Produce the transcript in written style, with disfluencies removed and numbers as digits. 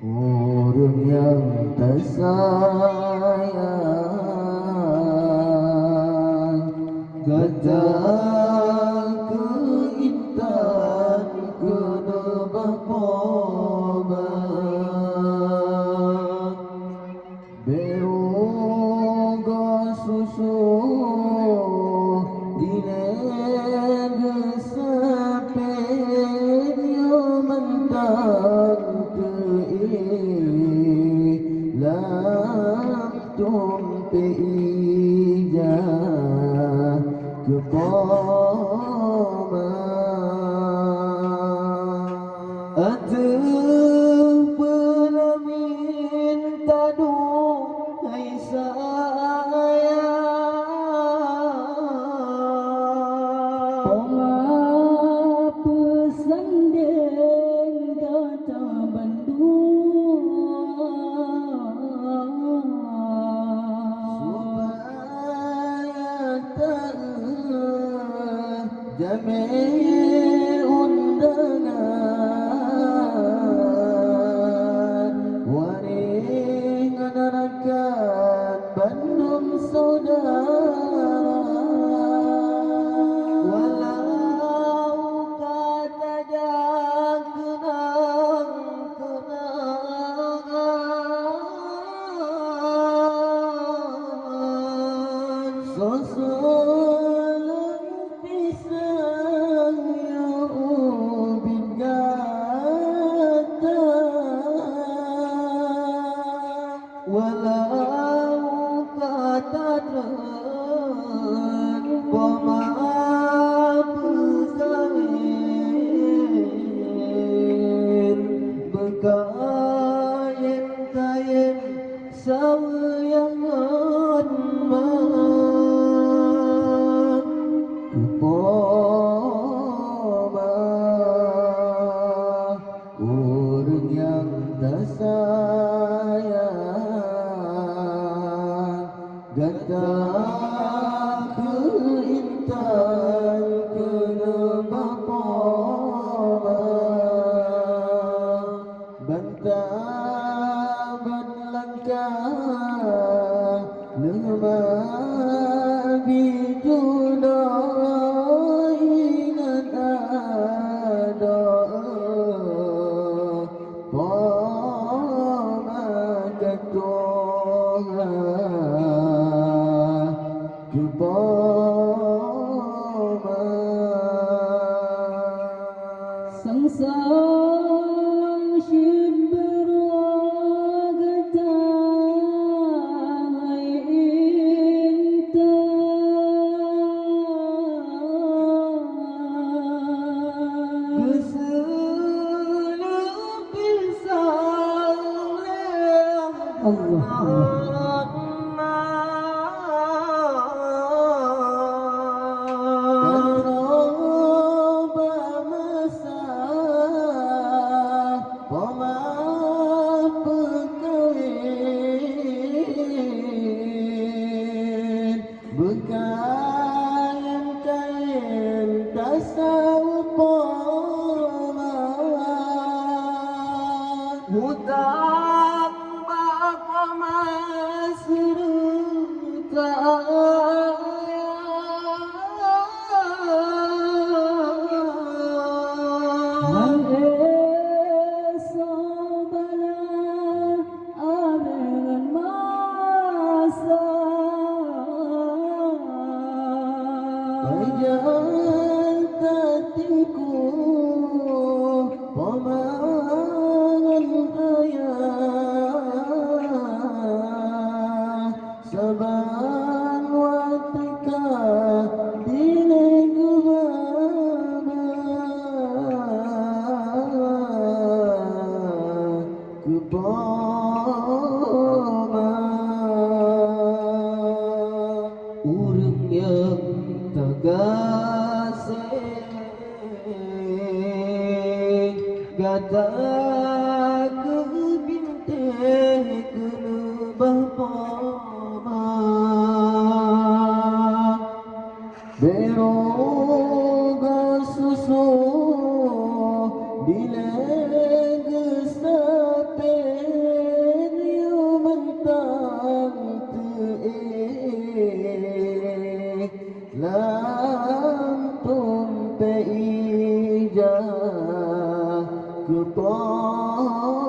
Orang yang tersayang datang ke intan kena berkorban beroga susu dinega sepenyo mentang lam tumpe ija kepoma ate pernah minta duhai sayang pesan den kata jami undangan waring anarakan Bandung saudara walau kata jangan kenangan sosok walau kata terang pemaaf zawin berkain-kain sayang honmat kepoma orang yang tersayang datang ke intan kena berkorban bantah berlangkah lemah bijuna ingat ada sang shin berwagata Allah berkain-kain tasawupan hutang bakoma seruta jangan tatiku pamangan ayah saban watika dinegu baba kepoma urang yang tagasih gata ke binteh kena bapama beroga susu dileg sape làm tôn tây gia cứ to